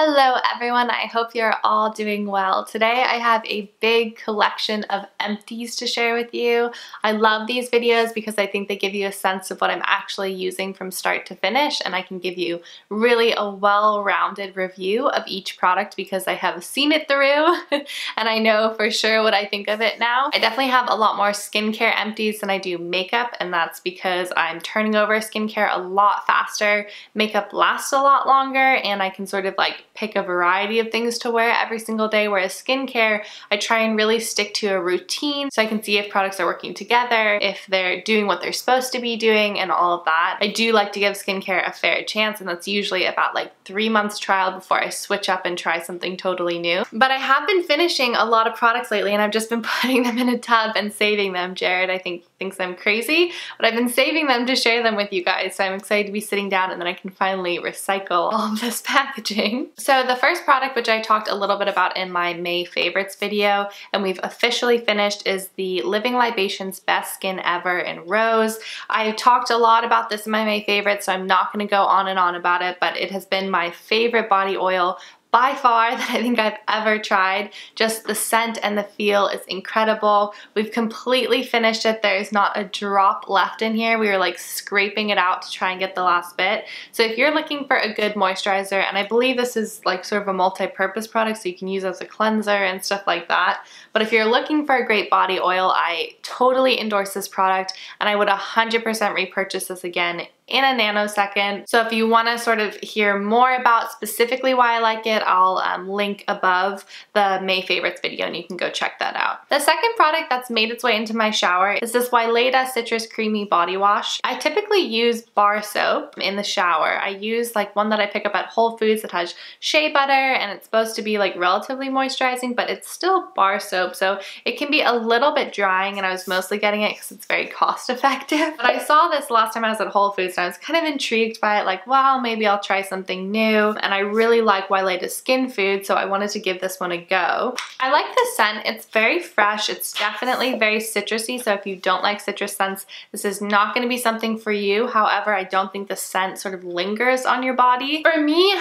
Hello everyone, I hope you're all doing well. Today I have a big collection of empties to share with you. I love these videos because I think they give you a sense of what I'm actually using from start to finish, and I can give you really a well-rounded review of each product because I have seen it through and I know for sure what I think of it now. I definitely have a lot more skincare empties than I do makeup, and that's because I'm turning over skincare a lot faster. Makeup lasts a lot longer and I can sort of like pick a variety of things to wear every single day, whereas skincare, I try and really stick to a routine so I can see if products are working together, if they're doing what they're supposed to be doing, and all of that. I do like to give skincare a fair chance, and that's usually about like 3 months trial before I switch up and try something totally new. But I have been finishing a lot of products lately, and I've just been putting them in a tub and saving them. Jared, I think, thinks I'm crazy, but I've been saving them to share them with you guys, so I'm excited to be sitting down and then I can finally recycle all of this packaging. So the first product, which I talked a little bit about in my May favorites video, and we've officially finished, is the Living Libations Best Skin Ever in Rose. I talked a lot about this in my May favorites, so I'm not going to go on and on about it, but it has been my favorite body oil by far that I think I've ever tried. Just the scent and the feel is incredible. We've completely finished it. There is not a drop left in here. We were like scraping it out to try and get the last bit. So if you're looking for a good moisturizer, and I believe this is like sort of a multi-purpose product, so you can use it as a cleanser and stuff like that. But if you're looking for a great body oil, I totally endorse this product, and I would 100% repurchase this again in a nanosecond. So if you want to sort of hear more about specifically why I like it, I'll link above the May favorites video and you can go check that out. The second product that's made its way into my shower is this Wyleda Citrus Creamy Body Wash. I typically use bar soap in the shower. I use like one that I pick up at Whole Foods that has shea butter, and it's supposed to be like relatively moisturizing, but it's still bar soap, so it can be a little bit drying, and I was mostly getting it because it's very cost effective. But I saw this last time I was at Whole Foods, I was kind of intrigued by it, like, wow, maybe I'll try something new. And I really like Wyleda Skin Food, so I wanted to give this one a go. I like the scent. It's very fresh. It's definitely very citrusy, so if you don't like citrus scents, this is not going to be something for you. However, I don't think the scent sort of lingers on your body. For me,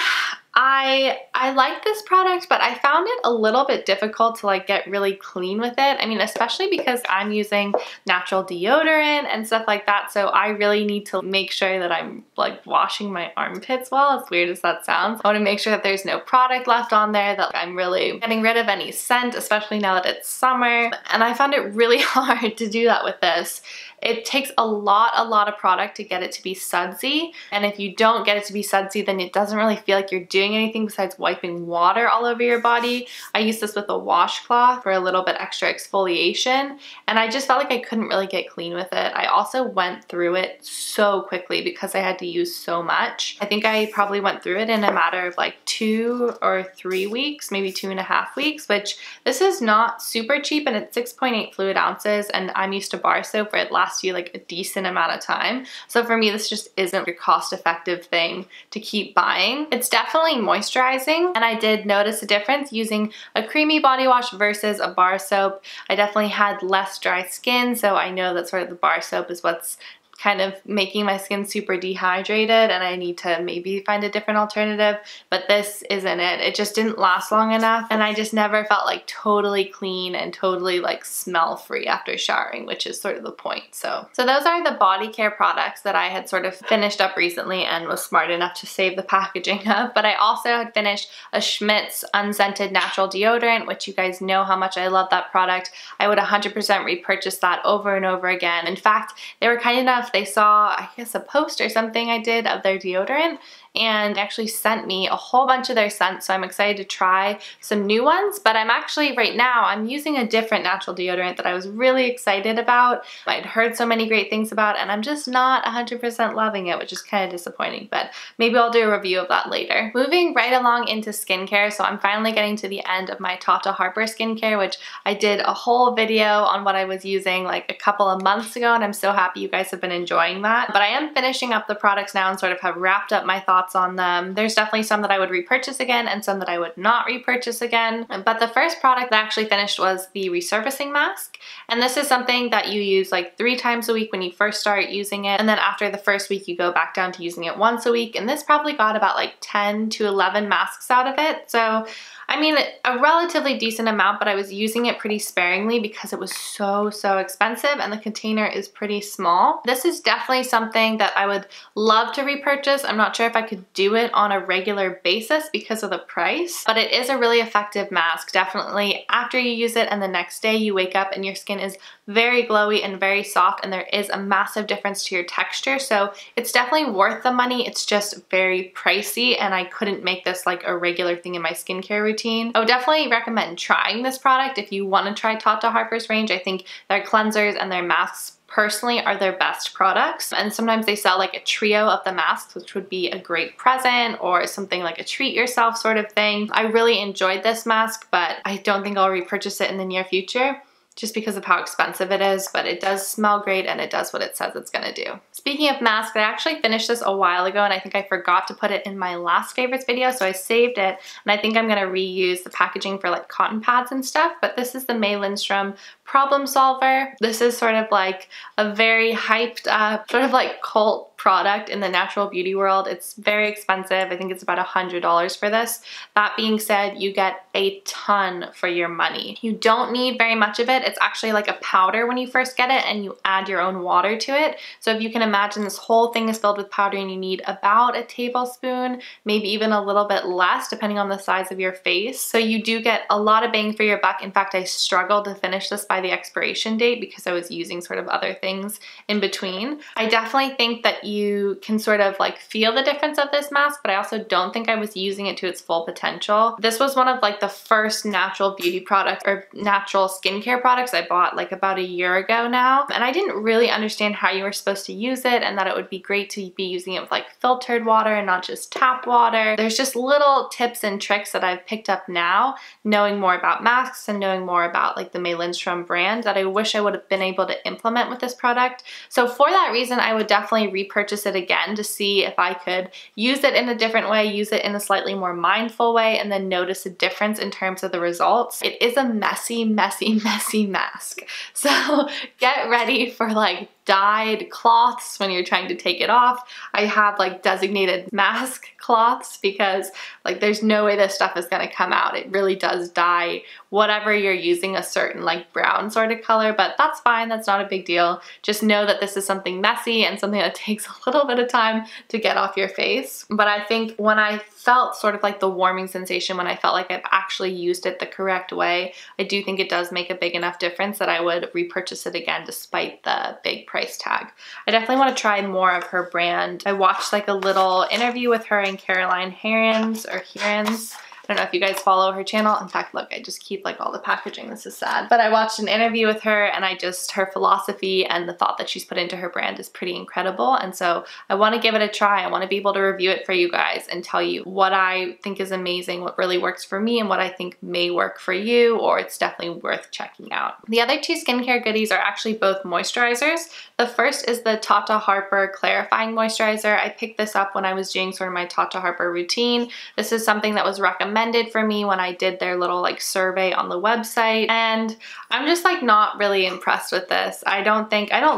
I like this product, but I found it a little bit difficult to like get really clean with it. I mean, especially because I'm using natural deodorant and stuff like that, so I really need to make sure that I'm like washing my armpits well, as weird as that sounds. I want to make sure that there's no product left on there, that I'm really getting rid of any scent, especially now that it's summer. And I found it really hard to do that with this. It takes a lot of product to get it to be sudsy, and if you don't get it to be sudsy, then it doesn't really feel like you're doing anything besides wiping water all over your body. I used this with a washcloth for a little bit extra exfoliation, and I just felt like I couldn't really get clean with it. I also went through it so quickly because I had to use so much. I think I probably went through it in a matter of like 2 or 3 weeks, maybe 2.5 weeks, which this is not super cheap, and it's 6.8 fluid ounces, and I'm used to bar soap where it lasts you like a decent amount of time. So for me, this just isn't a cost-effective thing to keep buying. It's definitely moisturizing, and I did notice a difference using a creamy body wash versus a bar soap. I definitely had less dry skin, so I know that sort of the bar soap is what's kind of making my skin super dehydrated, and I need to maybe find a different alternative, but this isn't it. It just didn't last long enough, and I just never felt like totally clean and totally like smell free after showering, which is sort of the point. So those are the body care products that I had sort of finished up recently and was smart enough to save the packaging of. But I also had finished a Schmidt's unscented natural deodorant, which you guys know how much I love that product. I would 100% repurchase that over and over again. In fact, they were kind enough, they saw, I guess, a post or something I did of their deodorant, and actually sent me a whole bunch of their scents, so I'm excited to try some new ones. But I'm actually, right now, I'm using a different natural deodorant that I was really excited about. I'd heard so many great things about, and I'm just not 100% loving it, which is kind of disappointing, but maybe I'll do a review of that later. Moving right along into skincare, so I'm finally getting to the end of my Tata Harper skincare, which I did a whole video on what I was using like a couple of months ago, and I'm so happy you guys have been enjoying that. But I am finishing up the products now and sort of have wrapped up my thoughts thoughts on them. There's definitely some that I would repurchase again and some that I would not repurchase again. But the first product that I actually finished was the resurfacing mask. And this is something that you use like 3 times a week when you first start using it. And then after the first week, you go back down to using it once a week. And this probably got about like 10 to 11 masks out of it. So I mean, a relatively decent amount, but I was using it pretty sparingly because it was so expensive and the container is pretty small. This is definitely something that I would love to repurchase. I'm not sure if I could do it on a regular basis because of the price, but it is a really effective mask. Definitely after you use it and the next day you wake up and your skin is very glowy and very soft, and there is a massive difference to your texture. So it's definitely worth the money. It's just very pricey and I couldn't make this like a regular thing in my skincare routine. I would definitely recommend trying this product if you want to try Tata Harper's range. I think their cleansers and their masks personally are their best products, and sometimes they sell like a trio of the masks, which would be a great present or something like a treat yourself sort of thing. I really enjoyed this mask, but I don't think I'll repurchase it in the near future just because of how expensive it is, but it does smell great and it does what it says it's gonna do. Speaking of masks, I actually finished this a while ago and I think I forgot to put it in my last favorites video, so I saved it, and I think I'm gonna reuse the packaging for like cotton pads and stuff, but this is the May Lindstrom Problem Solver. This is sort of like a very hyped up, sort of like cult product in the natural beauty world. It's very expensive. I think it's about $100 for this. That being said, you get a ton for your money. You don't need very much of it. It's actually like a powder when you first get it, and you add your own water to it. So if you can imagine, this whole thing is filled with powder and you need about a tablespoon, maybe even a little bit less depending on the size of your face. So you do get a lot of bang for your buck. In fact, I struggled to finish this by the expiration date because I was using sort of other things in between. I definitely think that you can sort of like feel the difference of this mask, but I also don't think I was using it to its full potential. This was one of like the first natural beauty products or natural skincare products I bought like about a year ago now, and I didn't really understand how you were supposed to use it and that it would be great to be using it with like filtered water and not just tap water. There's just little tips and tricks that I've picked up now, knowing more about masks and knowing more about like the May Lindstrom brand, that I wish I would have been able to implement with this product. So for that reason, I would definitely repurchase it again to see if I could use it in a different way, use it in a slightly more mindful way, and then notice a difference in terms of the results. It is a messy mask. So get ready for like dyed cloths when you're trying to take it off. I have like designated mask cloths because like there's no way this stuff is gonna come out. It really does dye whatever you're using a certain like brown sort of color, but that's fine. That's not a big deal. Just know that this is something messy and something that takes a little bit of time to get off your face. But I think when I felt sort of like the warming sensation, when I felt like I've actually used it the correct way, I do think it does make a big enough difference that I would repurchase it again despite the big price tag. I definitely want to try more of her brand. I watched like a little interview with her and Caroline Herrens or Herrens. I don't know if you guys follow her channel. In fact, look, I just keep like all the packaging. This is sad. But I watched an interview with her and her philosophy and the thought that she's put into her brand is pretty incredible. And so I want to give it a try. I want to be able to review it for you guys and tell you what I think is amazing, what really works for me, and what I think may work for you, or it's definitely worth checking out. The other two skincare goodies are actually both moisturizers. The first is the Tata Harper Clarifying Moisturizer. I picked this up when I was doing sort of my Tata Harper routine. This is something that was recommended for me when I did their little like survey on the website, and I'm just like not really impressed with this. I don't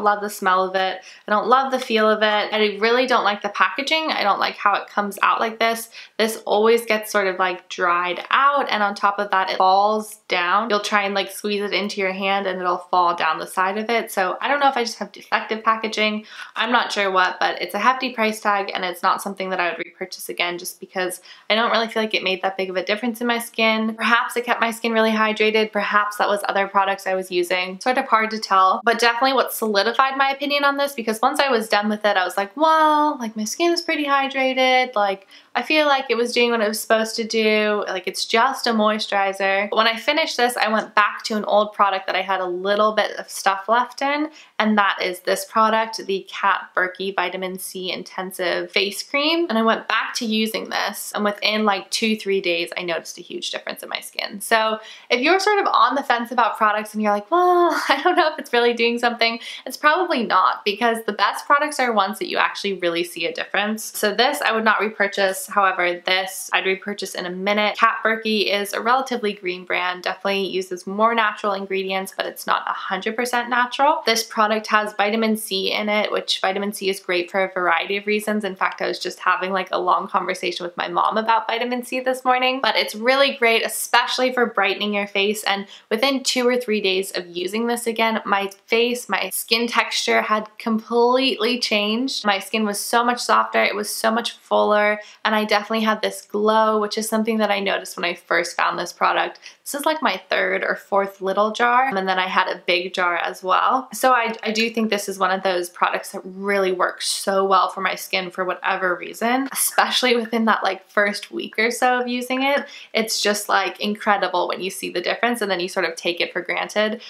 love the smell of it. I don't love the feel of it. I really don't like the packaging. I don't like how it comes out like this. This always gets sort of like dried out, and on top of that it falls down. You'll try and like squeeze it into your hand and it'll fall down the side of it. So I don't know if I just have defective packaging. I'm not sure what, but it's a hefty price tag and it's not something that I would repurchase again just because I don't really feel like it made that big of a difference in my skin. Perhaps it kept my skin really hydrated. Perhaps that was other products I was using. Sort of hard to tell, but definitely what solidified my opinion on this, because once I was done with it, I was like, well, like my skin is pretty hydrated. Like I feel like it was doing what it was supposed to do. Like, it's just a moisturizer. But when I finished this, I went back to an old product that I had a little bit of stuff left in, and that is this product, the Kat Berkey Vitamin C Intensive Face Cream. And I went back to using this, and within like 2-3 days, I noticed a huge difference in my skin. So if you're sort of on the fence about products and you're like, well, I don't know if it's really doing something, it's probably not, because the best products are ones that you actually really see a difference. So this I would not repurchase. However, this I'd repurchase in a minute. Kat Berkey is a relatively green brand, definitely uses more natural ingredients, but it's not 100% natural. This product has vitamin C in it, which vitamin C is great for a variety of reasons. In fact, I was just having like a long conversation with my mom about vitamin C this morning, but it's really great, especially for brightening your face. And within 2 or 3 days of using this again, my face, my skin texture had completely changed. My skin was so much softer, it was so much fuller, and I definitely had this glow, which is something that I noticed when I first found this product. This is like my 3rd or 4th little jar, and then I had a big jar as well. So I do think this is one of those products that really works so well for my skin for whatever reason, especially within that like first week or so of using it. It's just like incredible when you see the difference, and then you sort of take it for granted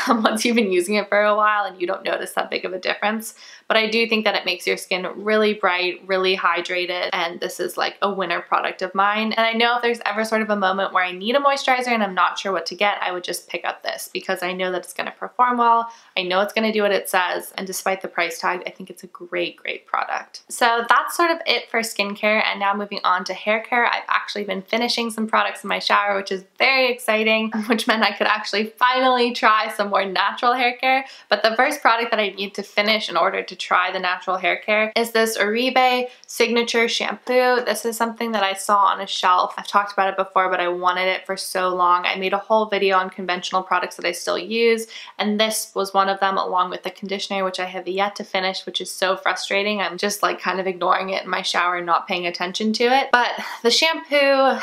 once you've been using it for a while and you don't notice that big of a difference. But I do think that it makes your skin really bright, really hydrated, and this is like a winner product of mine. And I know if there's ever sort of a moment where I need a moisturizer and I'm not sure what to get, I would just pick up this because I know that it's going to perform well. I know it's going to do what it says, and despite the price tag, I think it's a great, great product. So that's sort of it for skincare, and now moving on to hair care. I've actually been finishing some products in my shower, which is very exciting, which meant I could actually finally try some more natural hair care. But the first product that I need to finish in order to try the natural hair care is this Oribe Signature Shampoo. This is something that I saw on a shelf. I've talked about it before, but I wanted it for so long. I made a whole video on conventional products that I still use, and this was one of them, along with the conditioner, which I have yet to finish, which is so frustrating. I'm just like kind of ignoring it in my shower and not paying attention to it. But the shampoo,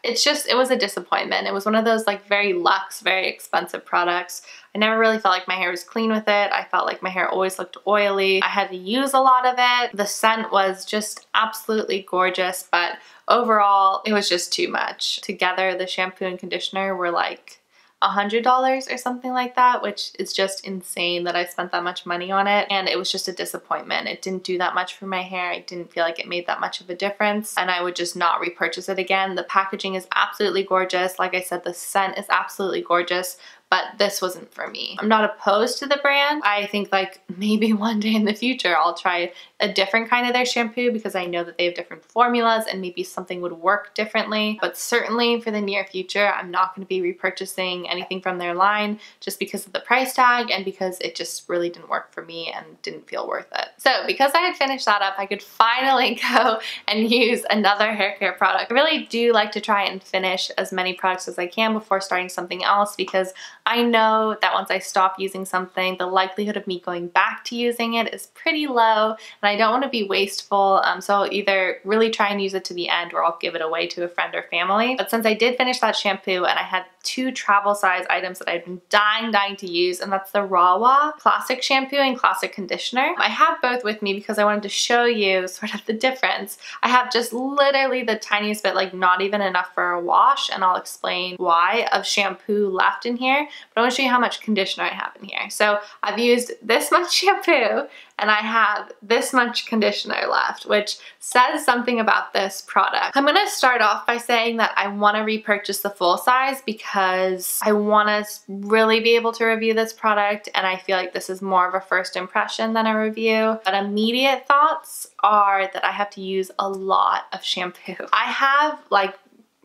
it was a disappointment. It was one of those like very luxe, very expensive products. I never really felt like my hair was clean with it. I felt like my hair always looked oily. I had to use a lot of it. The scent was just absolutely gorgeous, but overall it was just too much. Together, the shampoo and conditioner were like $100 or something like that, which is just insane that I spent that much money on it. And it was just a disappointment. It didn't do that much for my hair. I didn't feel like it made that much of a difference, and I would just not repurchase it again. The packaging is absolutely gorgeous. Like I said, the scent is absolutely gorgeous, but this wasn't for me. I'm not opposed to the brand. I think like maybe one day in the future I'll try a different kind of their shampoo because I know that they have different formulas and maybe something would work differently. But certainly for the near future, I'm not going to be repurchasing anything from their line just because of the price tag and because it just really didn't work for me and didn't feel worth it. So because I had finished that up, I could finally go and use another hair care product. I really do like to try and finish as many products as I can before starting something else, because I know that once I stop using something, the likelihood of me going back to using it is pretty low, and I don't want to be wasteful, so I'll either really try and use it to the end or I'll give it away to a friend or family. But since I did finish that shampoo and I had 2 travel size items that I've been dying to use, and that's the Rawa Classic Shampoo and Classic Conditioner. I have both with me because I wanted to show you sort of the difference. I have just literally the tiniest bit, like not even enough for a wash, and I'll explain why, of shampoo left in here, but I want to show you how much conditioner I have in here. So I've used this much shampoo and I have this much conditioner left, which says something about this product. I'm gonna start off by saying that I wanna repurchase the full size because I wanna really be able to review this product, and I feel like this is more of a first impression than a review. But immediate thoughts are that I have to use a lot of shampoo. I have like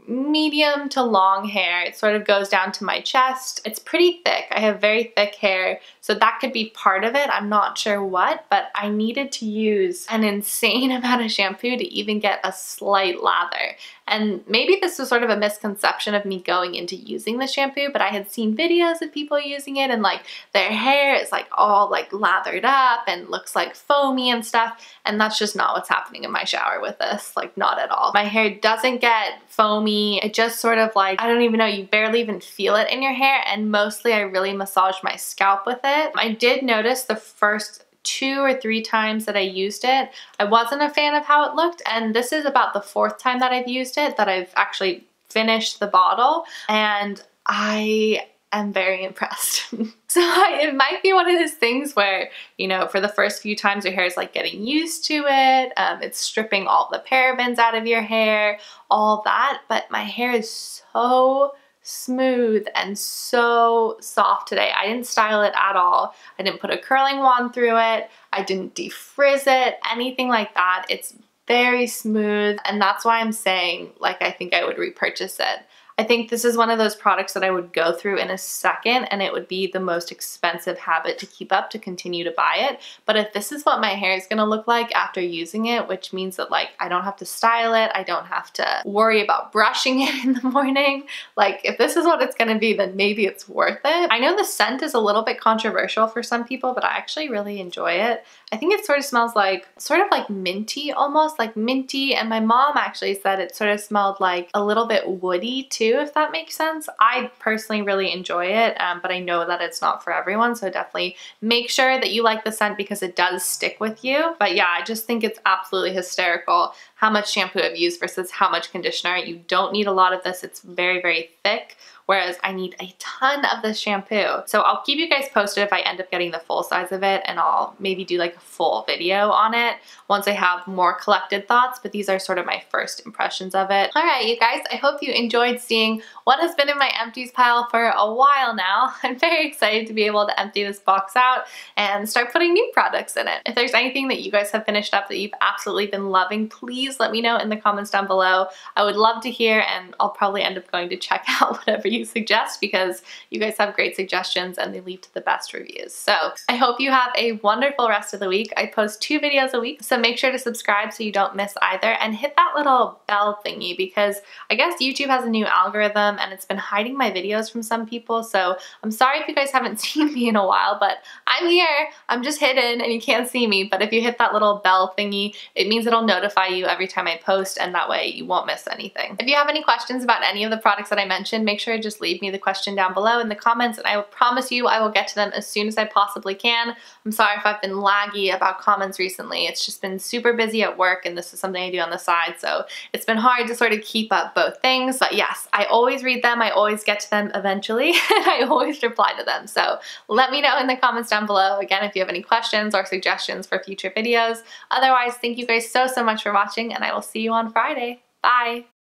medium to long hair. It sort of goes down to my chest. It's pretty thick. I have very thick hair, so that could be part of it. I'm not sure what, but I needed to use an insane amount of shampoo to even get a slight lather. And maybe this was sort of a misconception of me going into using the shampoo, but I had seen videos of people using it and like their hair is like all like lathered up and looks like foamy and stuff, and that's just not what's happening in my shower with this, like not at all. My hair doesn't get foamy. It just sort of like, I don't even know, you barely even feel it in your hair, and mostly I really massage my scalp with it. I did notice the first 2 or 3 times that I used it, I wasn't a fan of how it looked, and this is about the 4th time that I've used it that I've actually finished the bottle, and I am very impressed. So it might be one of those things where, you know, for the first few times your hair is like getting used to it, it's stripping all the parabens out of your hair, all that, but my hair is so smooth and so soft today. I didn't style it at all. I didn't put a curling wand through it. I didn't defrizz it, anything like that. It's very smooth, and that's why I'm saying, like, I think I would repurchase it. I think this is one of those products that I would go through in a second, and it would be the most expensive habit to keep up to continue to buy it. But if this is what my hair is gonna look like after using it, which means that like I don't have to style it, I don't have to worry about brushing it in the morning, like if this is what it's gonna be, then maybe it's worth it. I know the scent is a little bit controversial for some people, but I actually really enjoy it. I think it sort of smells like, sort of like minty almost, like minty, and my mom actually said it sort of smelled like a little bit woody too, if that makes sense. I personally really enjoy it, but I know that it's not for everyone, so definitely make sure that you like the scent because it does stick with you. But yeah, I just think it's absolutely hysterical how much shampoo I've used versus how much conditioner. You don't need a lot of this, it's very, very thick, whereas I need a ton of this shampoo. So I'll keep you guys posted if I end up getting the full size of it, and I'll maybe do like a full video on it once I have more collected thoughts, but these are sort of my first impressions of it. All right, you guys, I hope you enjoyed seeing what has been in my empties pile for a while now. I'm very excited to be able to empty this box out and start putting new products in it. If there's anything that you guys have finished up that you've absolutely been loving, please let me know in the comments down below. I would love to hear, and I'll probably end up going to check out whatever you suggest because you guys have great suggestions and they lead to the best reviews. So I hope you have a wonderful rest of the week. I post 2 videos a week, so make sure to subscribe so you don't miss either, and hit that little bell thingy because I guess YouTube has a new algorithm and it's been hiding my videos from some people. So I'm sorry if you guys haven't seen me in a while, but I'm here. I'm just hidden and you can't see me, but if you hit that little bell thingy, it means it'll notify you every time I post, and that way you won't miss anything. If you have any questions about any of the products that I mentioned, make sure to just leave me the question down below in the comments, and I will promise you I will get to them as soon as I possibly can. I'm sorry if I've been laggy about comments recently. It's just been super busy at work, and this is something I do on the side, so it's been hard to sort of keep up both things. But yes, I always read them, I always get to them eventually, and I always reply to them. So let me know in the comments down below, again, if you have any questions or suggestions for future videos. Otherwise, thank you guys so much for watching, and I will see you on Friday. Bye!